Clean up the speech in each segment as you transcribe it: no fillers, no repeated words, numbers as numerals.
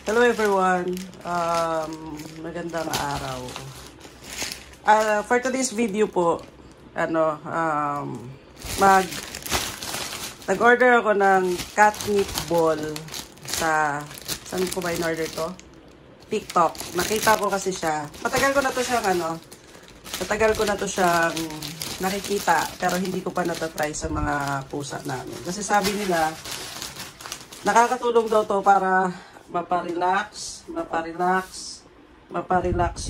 Hello everyone, magandang araw. For today's video po, nag-order ako ng catnip ball sa, saan ko ba in-order to? TikTok. Nakita ko kasi siya. Matagal ko na to siyang nakikita, pero hindi ko pa natatry sa mga pusa namin. Kasi sabi nila, nakakatulong daw to para maparelax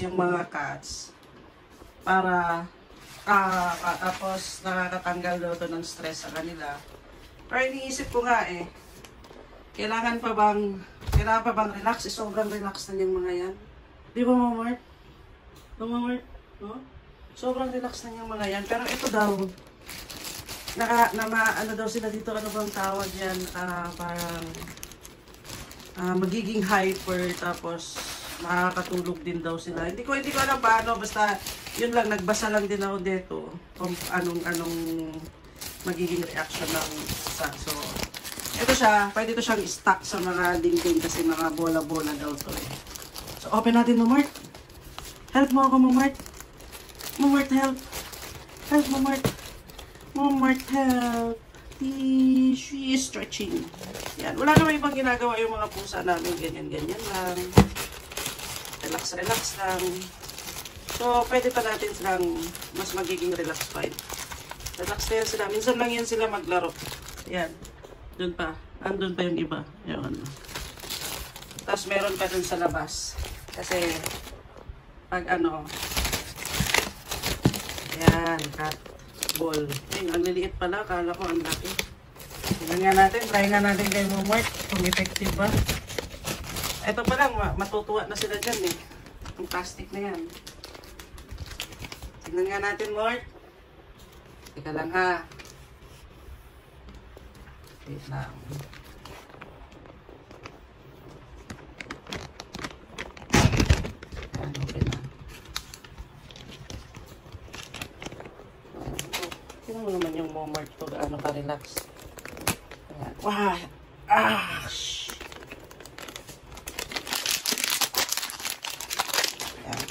yung mga cats. Para, tapos nakakatanggal daw to ng stress sa kanila. Pero iniisip ko nga kailangan pa bang relax? Sobrang relax na yung mga yan. Di ba, Mamart? No? Sobrang relax na yung mga yan. Pero ito daw, ano daw sila dito, ano bang tawag yan? Parang, magiging hyper, tapos makakatulog din daw sila. Hindi ko alam paano, basta yun lang, nagbasa lang din ako dito kung anong magiging reaction ng isa. So, ito siya, pwede ito siyang stock sa mga dingding kasi mga bola-bola daw to So, open natin, Mamart. Help mo ako, Mamart. Mamart, help. Help, Mamart. Mamart, help. She is stretching. Yan. Wala naman ibang ginagawa yung mga pusa namin. Ganyan-ganyan lang. Relax lang. So, pwede pa natin silang mas magiging relax pa. Relax na yan sila. Minsan lang yan sila maglaro. Yan. Doon pa. Andun pa yung iba. Yan. Tapos meron pa dun sa labas. Kasi, pag yan, cat ball. Ang liliit pala. Akala ko ang laki. Tingnan nga natin. Try nga natin kay Momart. Kung effective ba. Ito pa lang. Matutuwa na sila dyan Yung plastic na yan. Tingnan nga natin, Mort. Teka lang ha. Wait lang. Ayan, okay na. Tingnan mo naman yung Momart to. Gaano ka-relax. Ayan. Wow! Shhh! Ayan.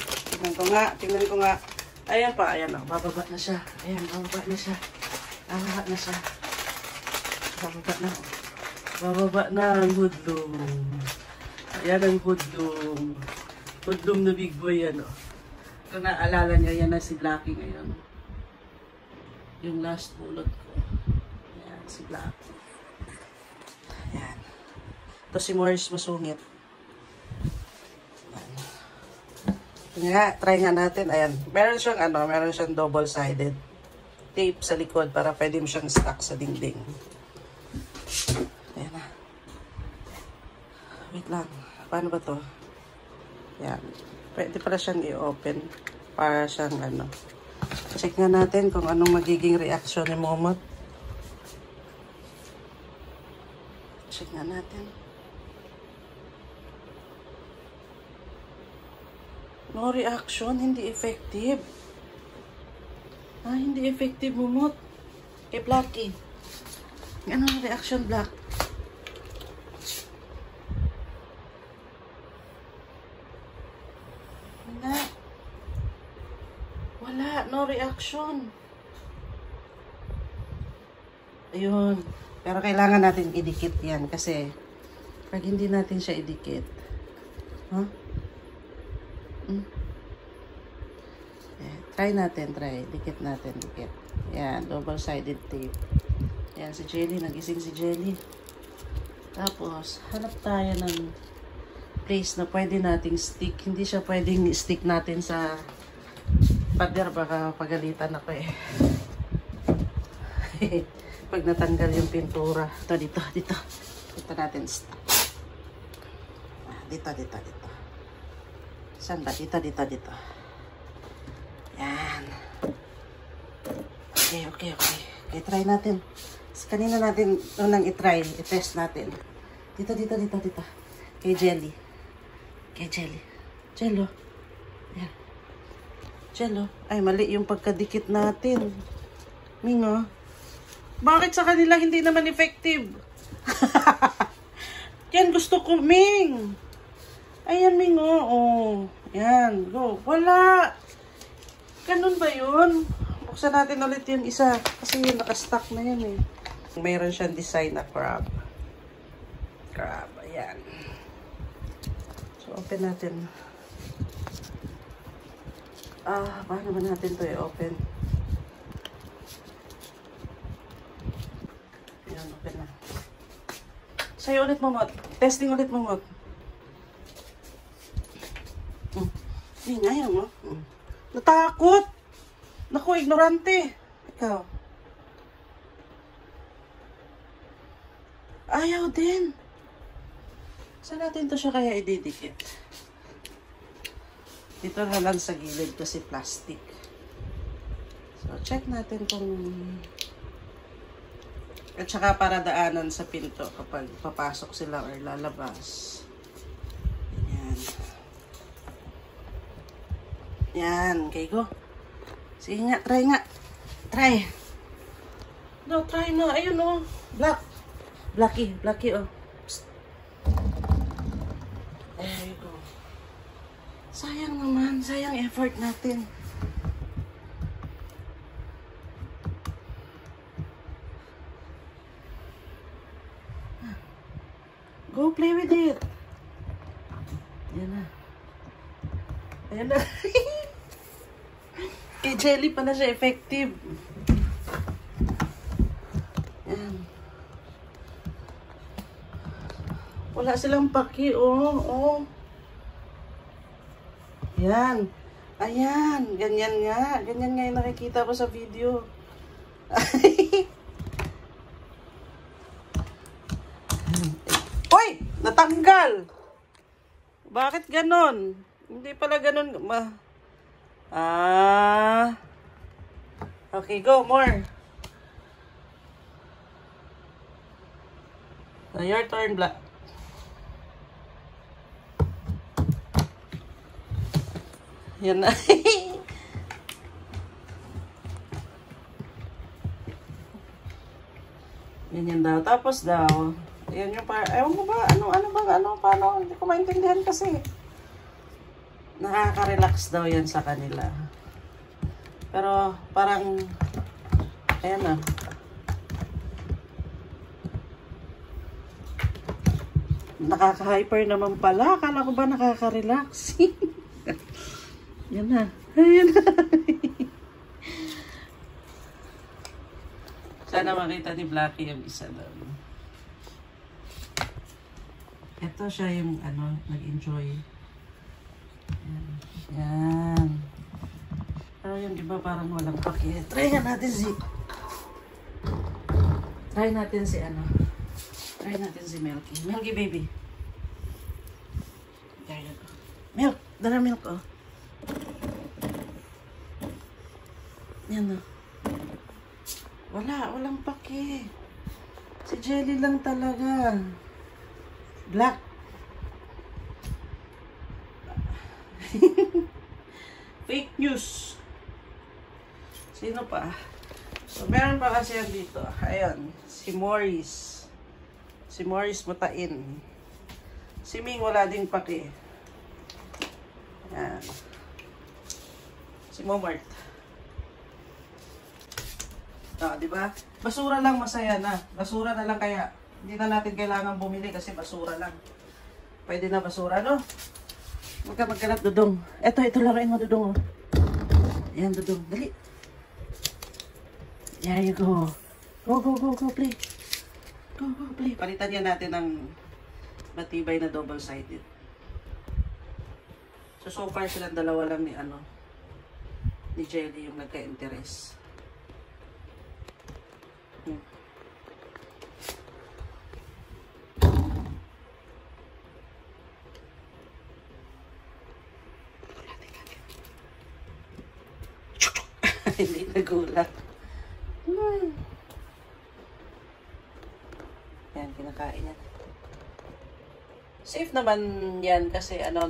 Tingnan ko nga. Ayan pa, ayan o. Bababa na siya. Ayan, bababa na siya. Bababa na ang hoodlum. Ayan ang hoodlum. Hoodlum na big boy yan o. Kung naalala niya, yan na si Blackie ngayon. Yung last bullet ko. Ayan, si Blackie. Ayan. Ito si Morris masungit. Try nga natin. Ayan. Meron siyang double-sided tape sa likod para pwede mo siyang stuck sa dingding. Ayan na. Wait lang. Paano ba to? Ayan. Pwede pala siyang i-open para siyang Check nga natin kung anong magiging reaction ni Momot. Check nga natin. No reaction, hindi effective. Hindi effective, Momot. Kay Blackie. Ano ang reaction, Black? Wala, no reaction. Ayun. Pero kailangan natin idikit yan kasi pag hindi natin siya idikit, try natin. Dikit natin. Yan, double-sided tape. Yan, si Jelly. Nagising si Jelly. Tapos, hanap tayo ng place na pwede nating stick. Hindi siya pwedeng stick natin sa pader. Baka pagalitan ako Pag natanggal yung pintura. Dito. Dito natin stick. Dito. Saan ba? Dito. Yan. Okay. Try natin. Kanina natin unang i-test natin. Dito. Kay Jelly. Jello. Yan. Jello. Ay, mali yung pagkadikit natin. Mingo. Bakit sa kanila hindi naman effective? Yan, gusto ko, Ming. Ayan, Ming, oh. Yan, go. Wala. Ganun ba yun? Buksan natin ulit yung isa. Kasi yun, nakastock na yan eh. Mayroon siyang design na crab. Crab, ayan. So, open natin. Paano ba natin to i-open? Ayan, open na. Sa'yo ulit, Momot. Testing ulit, Momot. Ayaw mo. Natakot. Naku, ignorante. Ikaw. Ayaw din. Saan natin to siya kaya ididikit? Dito na lang sa gilid kasi plastic. So, check natin kung... At saka para daanan sa pinto kapag papasok sila or lalabas. Ayan. Yan, okay, go. Sige nga, try nga. Try. No, try na. Ayun, oh. Black. Blacky, oh. Psst. There you go. Sayang naman. Sayang effort natin. Go play with it. Yan na. Ayan na. Kay jelly pala siya effective. Ayan. Wala silang paki, oh. Ayan. Ayan. Ganyan nga. Ganyan nga yung nakikita ko sa video. Uy! Natanggal! Bakit ganon? Hindi pala ganon. Okay, go. More. So, your turn, Black. Yan na. Ganyan daw. Tapos daw, yan yung ewan mo ba, paano, hindi ko maintindihan kasi. Nakaka-relax daw yan sa kanila. Pero, parang, ayan na. Nakaka-hyper naman pala. Akala ko ba nakaka-relax? Yan na. Ayan na. Sana makita ni Blacky yung isa doon. Ito siya yung nag-enjoy. Yan. Pero yung iba parang walang paki. Try nga natin Try natin si Milky. Milky baby. There you go. Milk. Dala milk, oh. Yan, oh. Walang paki. Si Jelly lang talaga. Black. Fake news. Sino pa? So, meron pa kasi yan dito. Ayan. Si Morris. Si Morris Mutain. Si Ming wala ding paki. Ayan. Si Momart. Diba? Basura lang, masaya na. Basura na lang kaya. Hindi na natin kailangan bumili kasi basura lang. Pwede na basura, no? Huwag ka magkanap, Dudong. Ito laruin mo, Dudong. Oh. Ayan, Dudong. Dali. There you go. Go, play. Go, play. Palitan yan natin ng matibay na double-sided. So far silang dalawa lang ni Jelly yung nagka-interest. Hindi nagulat. Yan, kinakain yan. Safe naman yan kasi ano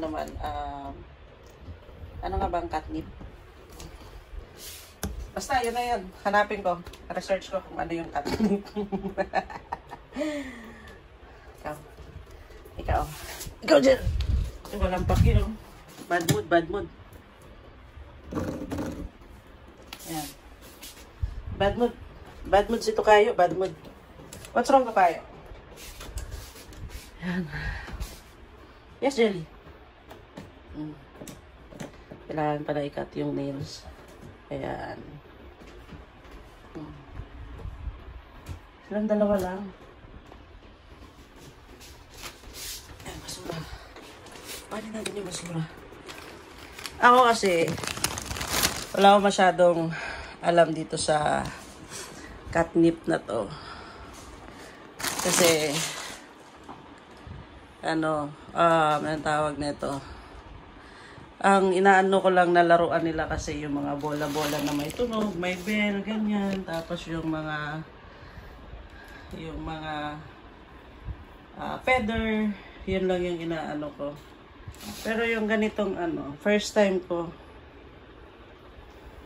nga bang catnip? Basta, yun na yan. Hanapin ko. Research ko kung ano yung catnip. Ikaw, Jen. Walang paki, oh. Bad mood, bad mood. Ayan. Bad mood. Bad mood si Tokayo, bad mood. What's wrong, Tokayo? Ayan. Yes, Jelly. Kailangan pala i-cut yung nails. Ayan. Silang dalawa lang. Ayan, basura. Paano natin yung basura? Ako kasi, wala akong masyadong alam dito sa catnip na to. Kasi, anong tawag nito? Ang inaano ko lang na laruan nila kasi yung mga bola-bola na may tunog, may bell, ganyan. Tapos yung mga feather, yun lang yung inaano ko. Pero yung ganitong first time ko.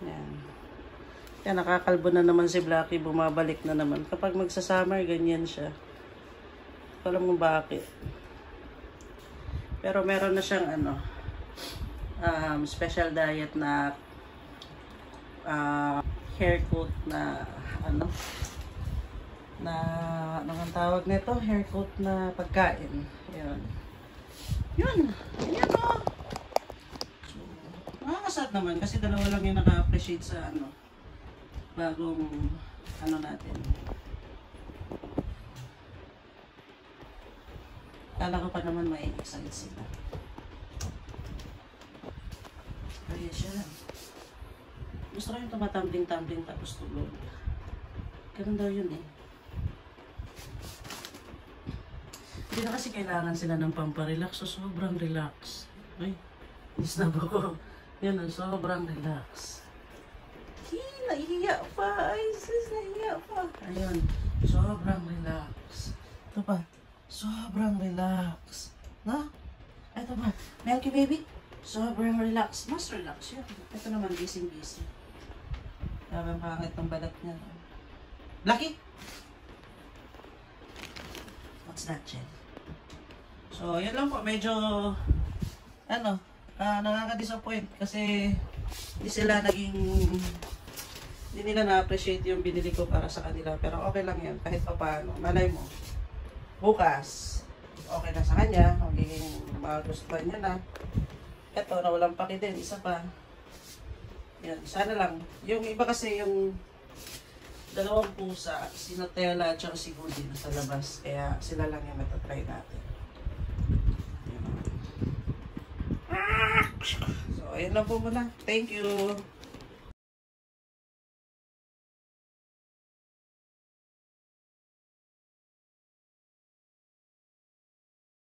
Yan. Yan, nakakalbo na naman si Blackie, bumabalik na naman. Kapag magsa-summer, ganyan siya. Alam mo bakit. Pero meron na siyang special diet na hair coat na anong tawag nito? Hair coat na pagkain. Yun. Yun. Ayan o. So, nakakasat naman kasi dalawa lang yung naka-appreciate sa bagong natin. Kala ko pa naman may excited sila. Kaya siya. Gusto ko yung tumatambling-tambling tapos tulog. Ganun daw yun eh. Hindi na kasi kailangan sila ng pamparelax. So, sobrang relax. Ay, isnab ako. Yan o, sobrang relax. Nahihiya pa. Ay, sis, nahihiya pa. Ayun, sobrang relax. Ito pa, sobrang relax. Na? Ito pa, Melky baby, sobrang relax. Mas relax yun. Ito naman, busy-busy. Sabi ang pangit ng balat niya. Blackie? What's that, Jen? So, yun lang po. Medyo, nakaka-disappoint kasi hindi nila na-appreciate yung binili ko para sa kanila. Pero okay lang yan, kahit pa paano. Malay mo, bukas, okay na sa kanya, magiging magustuhan niya na. Ito, na walang paki din, isa pa. Yan, sana lang. Yung iba kasi yung dalawang pusa, si Nutella at si Goody nasa labas. Kaya sila lang yung matatry natin. So, ayun lang po muna. Thank you.